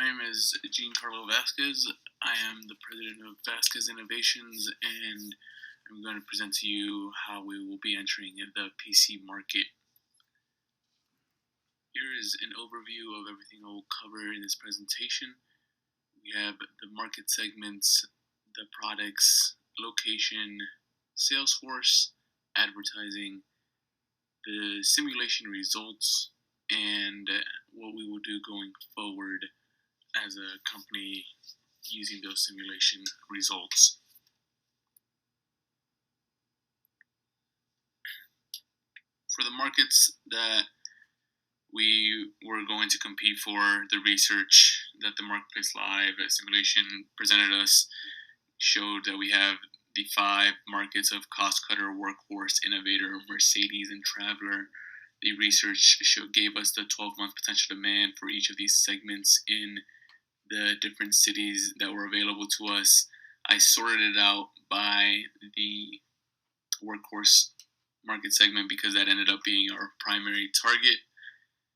name is Giancarlo Vasquez. I am the president of Vasquez Innovations, and I'm going to present to you how we will be entering the PC market. Here is an overview of everything I will cover in this presentation. We have the market segments, the products, location, sales force, advertising, the simulation results, and what we will do going forward as a company using those simulation results. For the markets that we were going to compete for, the research that the Marketplace Live simulation presented us showed that we have the 5 markets of Cost Cutter, Workhorse, Innovator, Mercedes, and Traveler. The research gave us the 12-month potential demand for each of these segments in the different cities that were available to us. I sorted it out by the Workhorse market segment because that ended up being our primary target.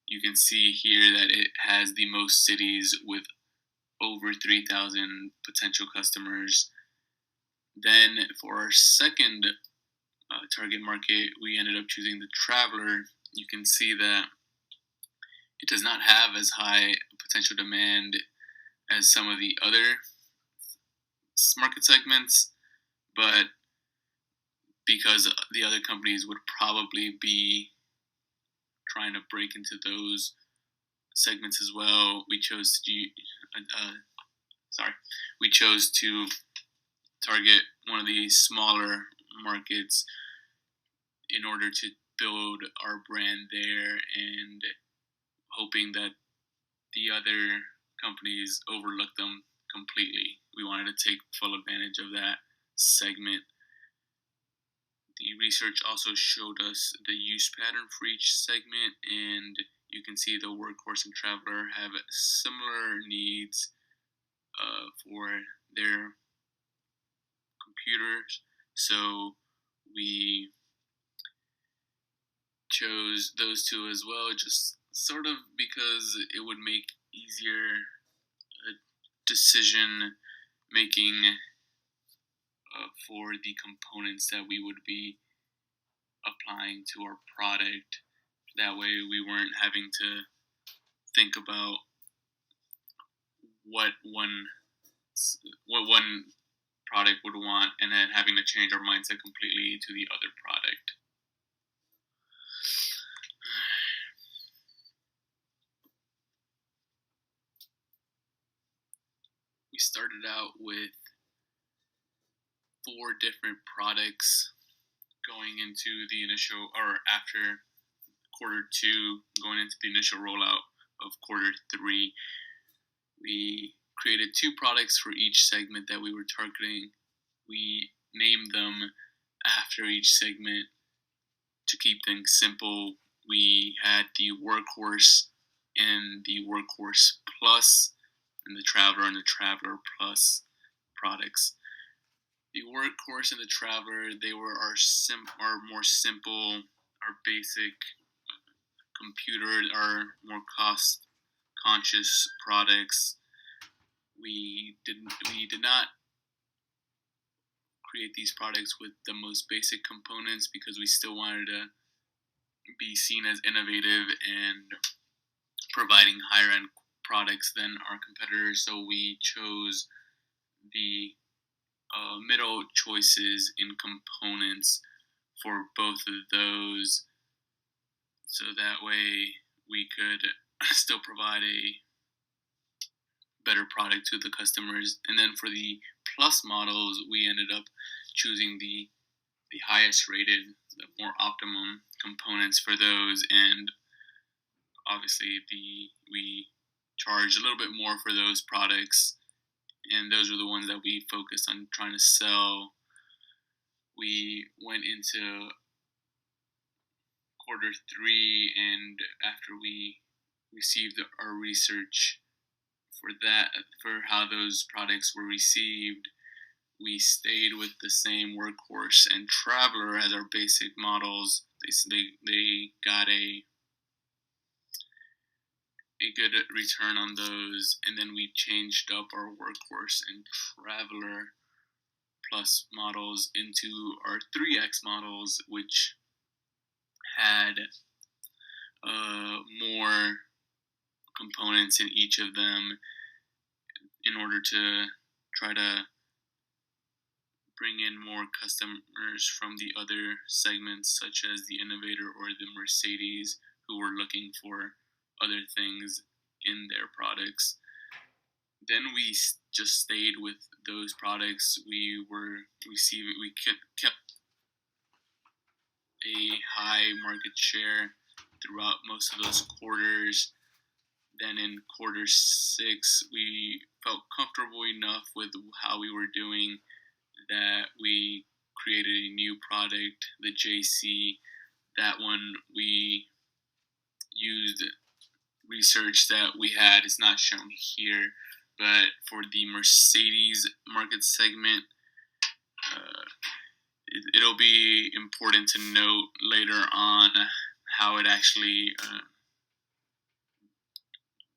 You can see here that it has the most cities with over 3,000 potential customers. Then for our second target market, we ended up choosing the Traveler. You can see that it does not have as high potential demand as some of the other market segments, but because the other companies would probably be trying to break into those segments as well, we chose to target one of the smaller markets in order to build our brand there, and hoping that the other companies overlook them completely. We wanted to take full advantage of that segment. The research also showed us the use pattern for each segment, and you can see the Workhorse and Traveler have similar needs for their computers. So we chose those two as well, just sort of because it would make easier decision making for the components that we would be applying to our product. That way we weren't having to think about what one product would want and then having to change our mindset completely to the other product. We started out with 4 different products going into the initial, or after quarter 2, going into the initial rollout of quarter 3. We created 2 products for each segment that we were targeting. We named them after each segment to keep things simple. We had the Workhorse and the Workhorse Plus, and the Traveler and the Traveler Plus products. The Workhorse and the Traveler, they were our more simple, our basic computer, our more cost-conscious products. We did not create these products with the most basic components because we still wanted to be seen as innovative and providing higher-end products than our competitors. So we chose the middle choices in components for both of those, so that way we could still provide a better product to the customers. And then for the Plus models, we ended up choosing the highest rated, the more optimum components for those, and obviously we charged a little bit more for those products, and those are the ones that we focused on trying to sell. We went into quarter 3, and after we received our research for how those products were received, we stayed with the same Workhorse and Traveler as our basic models. They got a a good return on those, and then we changed up our Workhorse and Traveler Plus models into our 3X models, which had more components in each of them in order to try to bring in more customers from the other segments, such as the Innovator or the Mercedes, who were looking for other things in their products. Then we just stayed with those products. We kept a high market share throughout most of those quarters. Then in quarter 6, we felt comfortable enough with how we were doing that we created a new product, the JC. That one we used research that we had. It's not shown here, but for the Mercedes market segment, it'll be important to note later on how it actually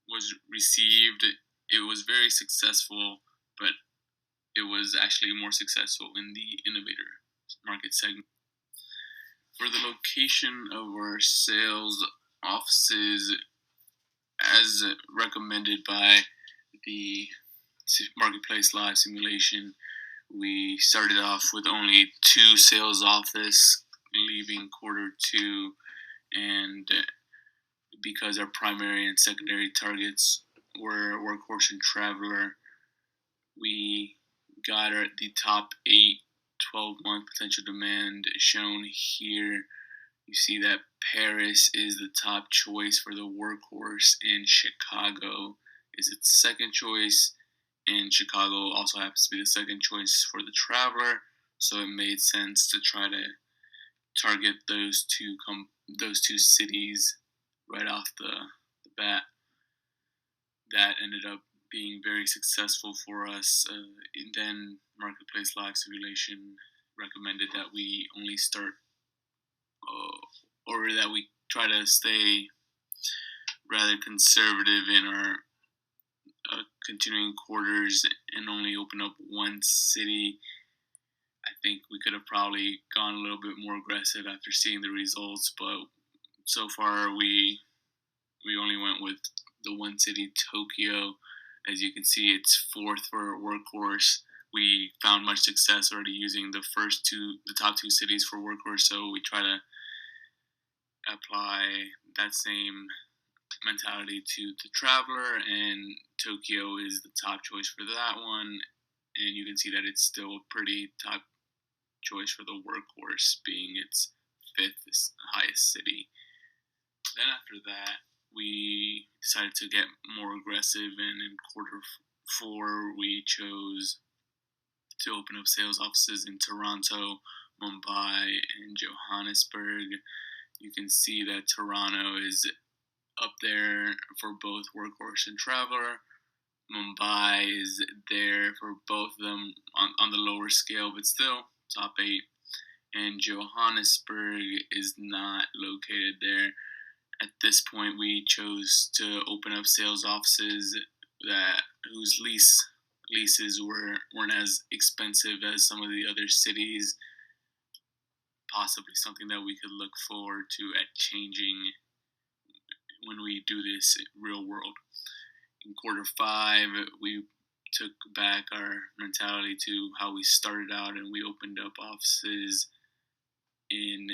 was received. It was very successful, but it was actually more successful in the Innovator market segment. For the location of our sales offices, as recommended by the Marketplace Live simulation, we started off with only 2 sales offices leaving quarter 2, and because our primary and secondary targets were Workhorse and Traveler, we got the top 8 12-month potential demand shown here. You see that Paris is the top choice for the Workhorse, and Chicago is its second choice, and Chicago also happens to be the second choice for the Traveler, so it made sense to try to target those two cities right off the bat. That ended up being very successful for us. Then Marketplace Live Simulation recommended that we only start, or that we try to stay rather conservative in our continuing quarters and only open up 1 city. I think we could have probably gone a little bit more aggressive after seeing the results, but so far we only went with the 1 city, Tokyo. As you can see, it's 4th for Workhorse. We found much success already using the top 2 cities for Workhorse, so we try to apply that same mentality to the Traveler, and Tokyo is the top choice for that one, and you can see that it's still a pretty top choice for the Workhorse, being its 5th highest city. Then after that, we decided to get more aggressive, and in quarter 4, we chose to open up sales offices in Toronto, Mumbai, and Johannesburg. You can see that Toronto is up there for both Workhorse and Traveler. Mumbai is there for both of them on the lower scale, but still top 8. And Johannesburg is not located there. At this point, we chose to open up sales offices whose leases weren't as expensive as some of the other cities. Possibly something that we could look forward to at changing when we do this real world. In quarter 5, we took back our mentality to how we started out, and we opened up offices in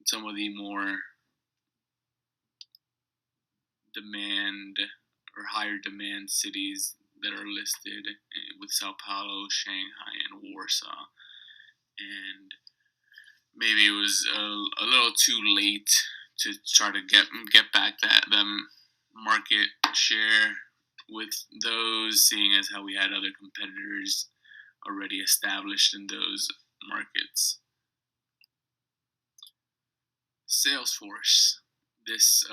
some of the more demand or higher demand cities that are listed, with Sao Paulo, Shanghai, and Warsaw. And maybe it was a little too late to try to get back that market share with those, seeing as how we had other competitors already established in those markets. Salesforce. This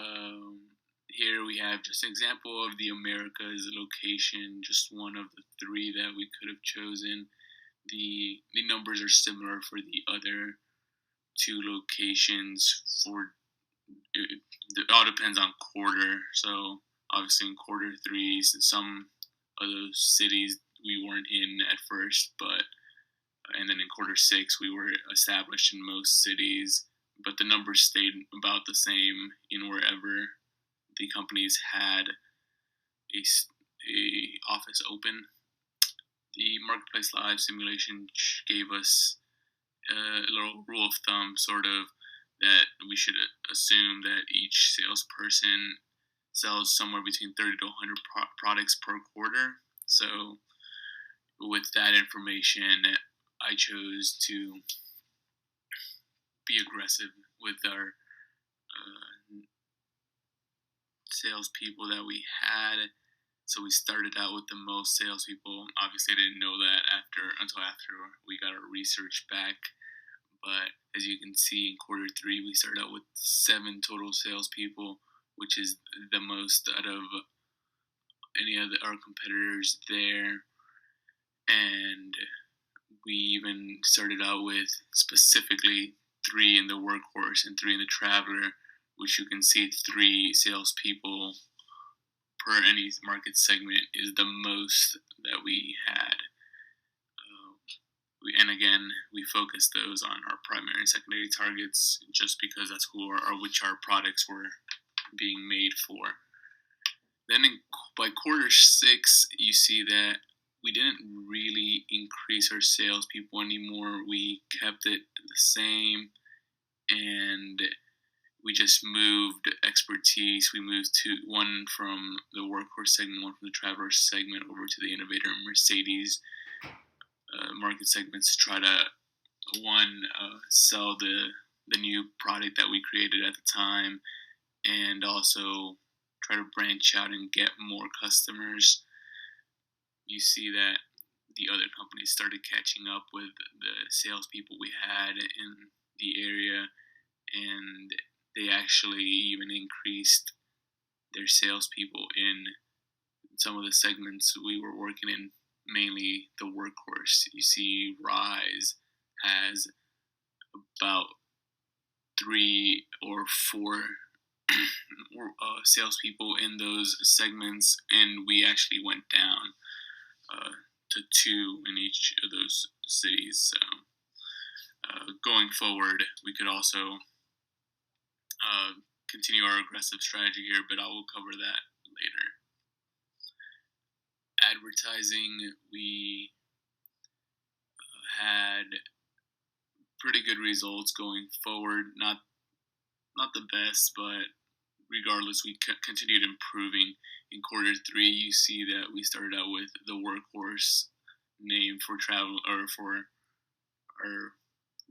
here we have just an example of the Americas location, just one of the 3 that we could have chosen. The numbers are similar for the other 2 locations for it all depends on quarter. So obviously in quarter three, some of those cities we weren't in at first, but and then in quarter six we were established in most cities, but the numbers stayed about the same in wherever the companies had a office open. The Marketplace Live simulation gave us a little rule of thumb, sort of, that we should assume that each salesperson sells somewhere between 30 to 100 products per quarter. So, with that information, I chose to be aggressive with our salespeople that we had. So we started out with the most salespeople. Obviously, I didn't know that until after we got our research back. But as you can see, in quarter three, we started out with 7 total salespeople, which is the most out of any of our competitors there. And we even started out with specifically 3 in the Workhorse and 3 in the Traveler, which you can see 3 salespeople per any market segment is the most that we had. And again, we focused those on our primary and secondary targets just because that's which our products were being made for. Then by quarter 6, you see that we didn't really increase our salespeople anymore. We kept it the same, and we just moved expertise. We moved one from the Workhorse segment, one from the Traveler segment over to the Innovator and Mercedes market segments to try to sell the new product that we created at the time, and also try to branch out and get more customers. You see that the other companies started catching up with the salespeople we had in the area, and they actually even increased their salespeople in some of the segments we were working in, mainly the Workhorse. You see Rise has about 3 or 4 salespeople in those segments, and we actually went down to 2 in each of those cities. So going forward, we could also continue our aggressive strategy here, but I will cover that later. Advertising, we had pretty good results going forward. Not the best, but regardless, we continued improving. In quarter 3, you see that we started out with the Workhorse name for travel, or for our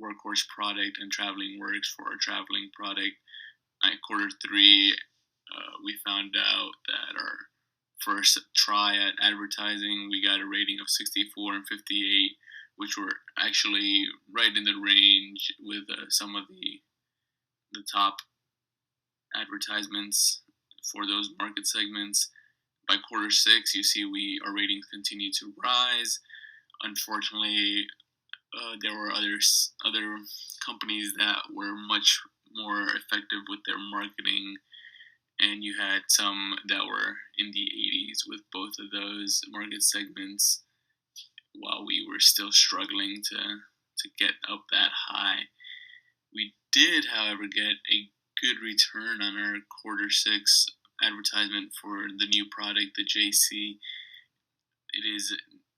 Workhorse product, and Traveling Works for our traveling product. At quarter 3, we found out that our first try at advertising, we got a rating of 64 and 58, which were actually right in the range with some of the top advertisements for those market segments. By quarter 6, you see our ratings continue to rise. Unfortunately, there were other companies that were much more effective with their marketing, and you had some that were in the 80s with both of those market segments, while we were still struggling to get up that high. We did, however, get a good return on our quarter 6 advertisement for the new product, the JC. It is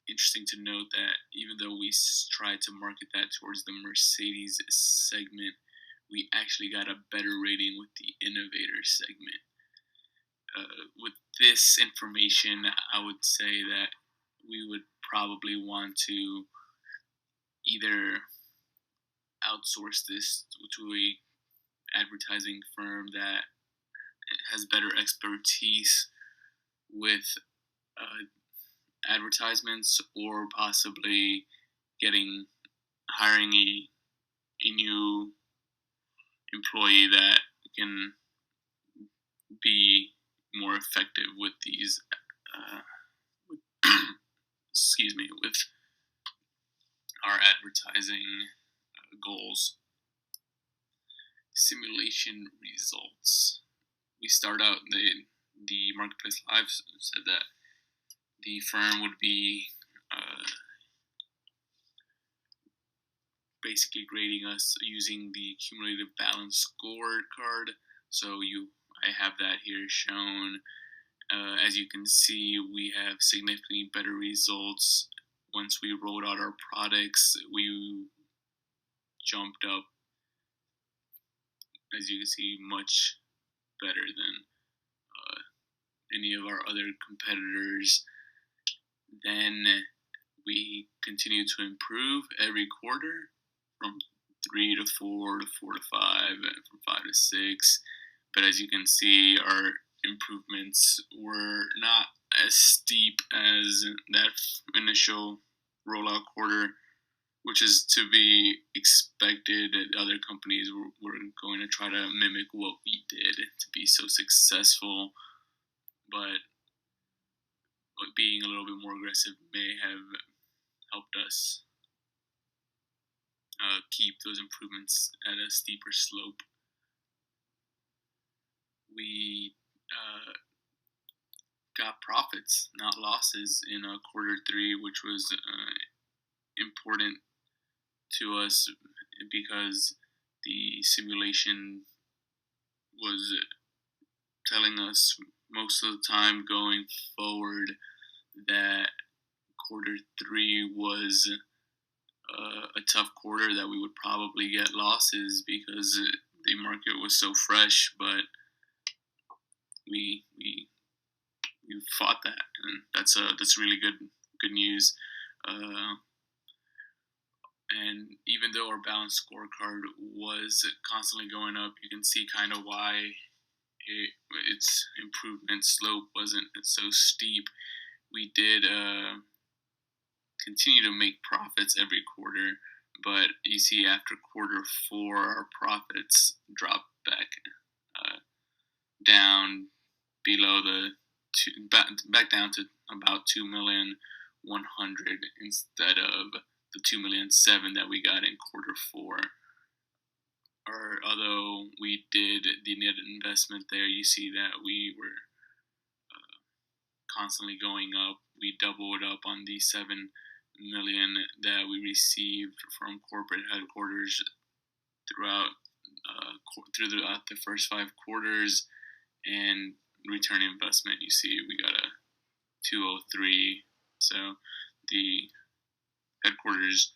interesting to note that even though we tried to market that towards the Mercedes segment, we actually got a better rating with the Innovator segment. With this information, I would say that we would probably want to either outsource this to a advertising firm that has better expertise with advertisements, or possibly hiring a new employee that can be more effective with these with our advertising goals. simulation results. We start out, the Marketplace Live said that the firm would be basically grading us using the cumulative balance scorecard. So I have that here shown. As you can see, we have significantly better results. Once we rolled out our products, we jumped up, as you can see, much better than any of our other competitors. Then we continue to improve every quarter, from 3 to 4 to 4 to 5, and from 5 to 6. But as you can see, our improvements were not as steep as that initial rollout quarter, which is to be expected. Other companies were going to try to mimic what we did to be so successful, but being a little bit more aggressive may have helped us keep those improvements at a steeper slope. We got profits, not losses, in quarter 3, which was important to us because the simulation was telling us most of the time going forward that quarter 3 was a tough quarter, that we would probably get losses because the market was so fresh. But we fought that, and that's really good news. And even though our balance scorecard was constantly going up, you can see kind of why its improvement slope wasn't so steep. We did continue to make profits every quarter, but you see after quarter 4, our profits dropped back down below back down to about 2,100,000 instead of the 2,007,000 that we got in quarter 4. Although we did the net investment there, you see that we were constantly going up. We doubled up on the 7 million that we received from corporate headquarters throughout the first 5 quarters, and return on investment, you see we got a 203. So the headquarters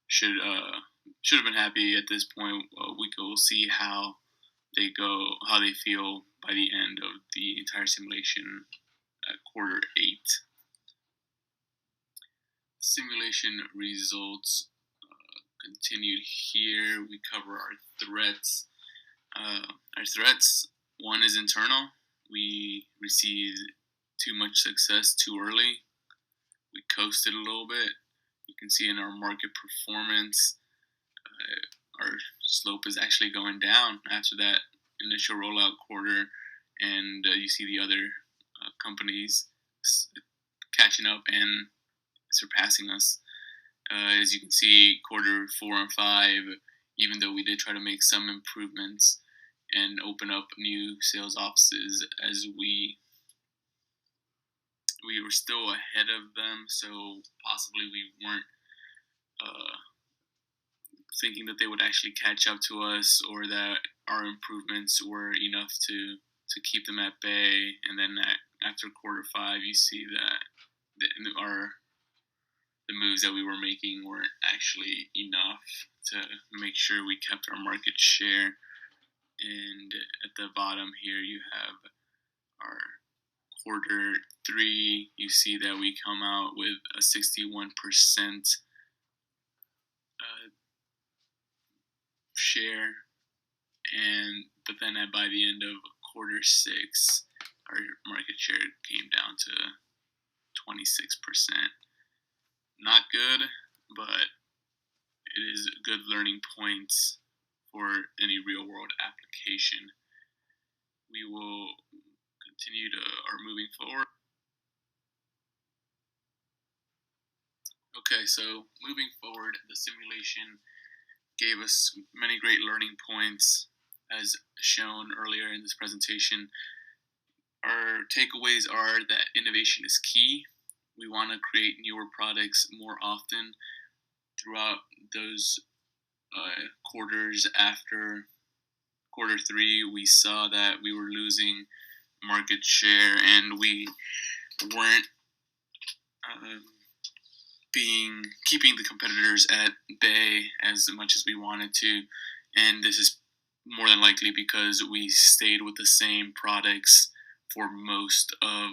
should have been happy at this point. We will see how they feel by the end of the entire simulation at quarter 8. Simulation results continued here. We cover our threats. Our threats, one is internal. We received too much success too early. We coasted a little bit. You can see in our market performance, our slope is actually going down after that initial rollout quarter, and you see the other companies catching up and surpassing us. As you can see, quarter 4 and 5, even though we did try to make some improvements and open up new sales offices, as we were still ahead of them, so possibly we weren't thinking that they would actually catch up to us, or that our improvements were enough to keep them at bay. And then after quarter 5, you see that the moves that we were making weren't actually enough to make sure we kept our market share. And at the bottom here, you have our quarter 3. You see that we come out with a 61% share, but then by the end of quarter 6, our market share came down to 26%. Not good, but it is good learning points for any real-world application. We will continue moving forward. Okay, so moving forward, the simulation gave us many great learning points. as shown earlier in this presentation, our takeaways are that innovation is key. We want to create newer products more often throughout those quarters. After quarter three, we saw that we were losing market share and we weren't keeping the competitors at bay as much as we wanted to, and this is more than likely because we stayed with the same products for most of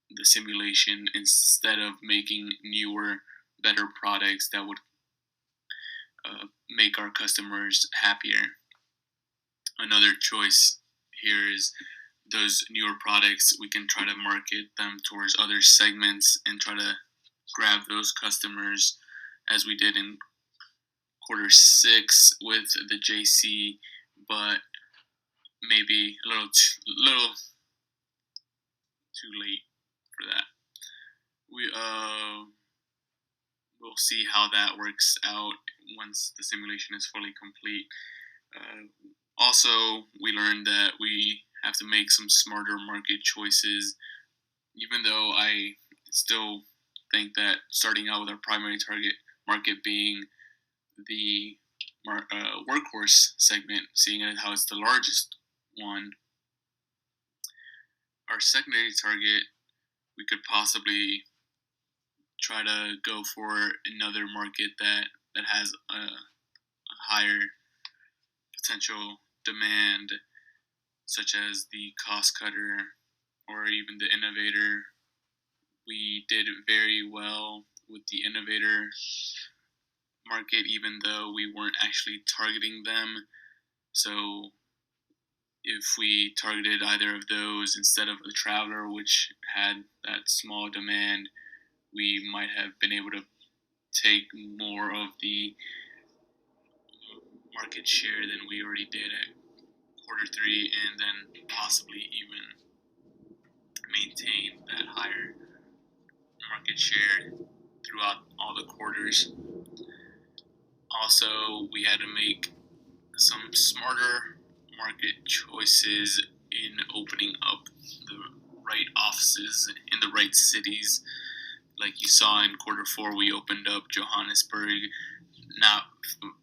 the simulation instead of making newer, better products that would make our customers happier. Another choice here is those newer products, we can try to market them towards other segments and try to grab those customers as we did in quarter 6 with the JC, but maybe a little too late for that. We'll see how that works out once the simulation is fully complete. Also, we learned that we have to make some smarter market choices, even though I still think that starting out with our primary target market being the workhorse segment, seeing it how it's the largest one, our secondary target, we could possibly try to go for another market that has a higher potential demand, such as the cost cutter or even the innovator. We did very well with the innovator market, even though we weren't actually targeting them. So if we targeted either of those instead of the traveler, which had that small demand, we might have been able to take more of the market share than we already did at quarter 3, and then possibly even maintain that higher market share throughout all the quarters. Also, we had to make some smarter market choices in opening up the right offices in the right cities. Like you saw in quarter 4, we opened up Johannesburg, not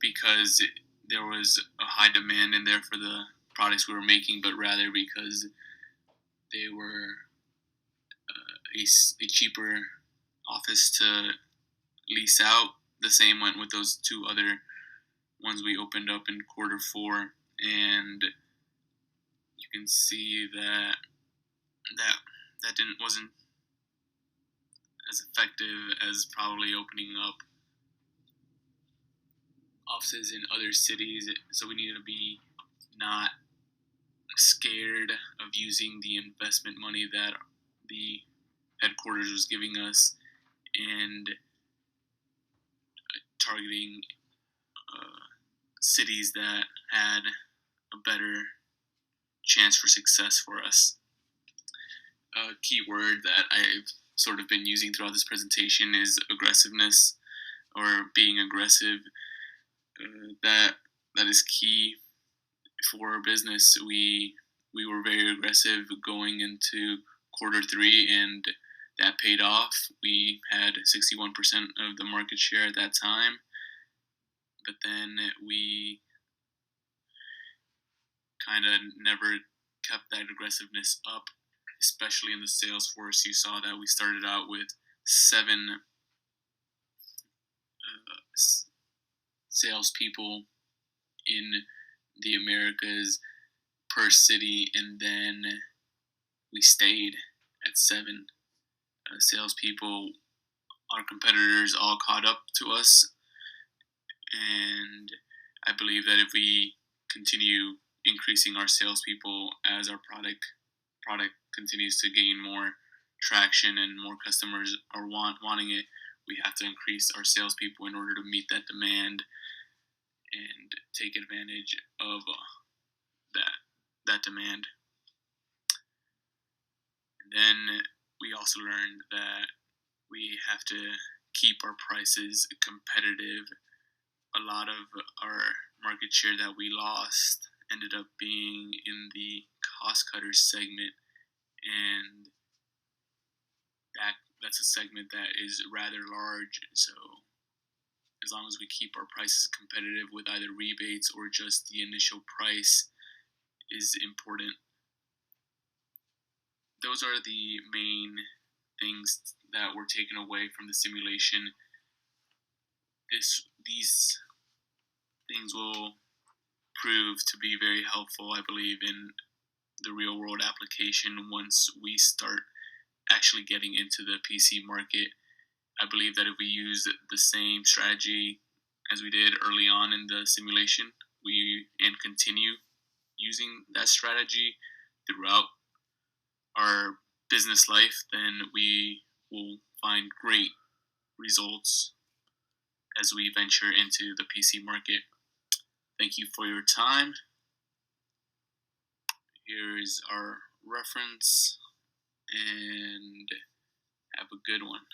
because there was a high demand in there for the products we were making, but rather because they were a cheaper office to lease out. The same went with those 2 other ones we opened up in quarter 4, and you can see that wasn't as effective as probably opening up offices in other cities. So we need to be not scared of using the investment money that the headquarters was giving us and targeting cities that had a better chance for success for us. A key word that I've sort of been using throughout this presentation is aggressiveness, or being aggressive. That is key for our business. We were very aggressive going into quarter 3, and that paid off. We had 61% of the market share at that time, but then we kind of never kept that aggressiveness up, especially in the sales force. You saw that we started out with 7 salespeople in the Americas per city, and then we stayed at 7 salespeople. Our competitors all caught up to us, and I believe that if we continue increasing our salespeople as our product continues to gain more traction and more customers are wanting it, we have to increase our salespeople in order to meet that demand and take advantage of that demand. And then we also learned that we have to keep our prices competitive. A lot of our market share that we lost ended up being in the cost cutters segment, and that's a segment that is rather large. So as long as we keep our prices competitive with either rebates or just the initial price is important. Those are the main things that were taken away from the simulation. These things will prove to be very helpful, I believe, in the real world application once we start actually getting into the PC market. I believe that if we use the same strategy as we did early on in the simulation, and continue using that strategy throughout our business life, then we will find great results as we venture into the PC market. Thank you for your time. Here is our reference, and have a good one.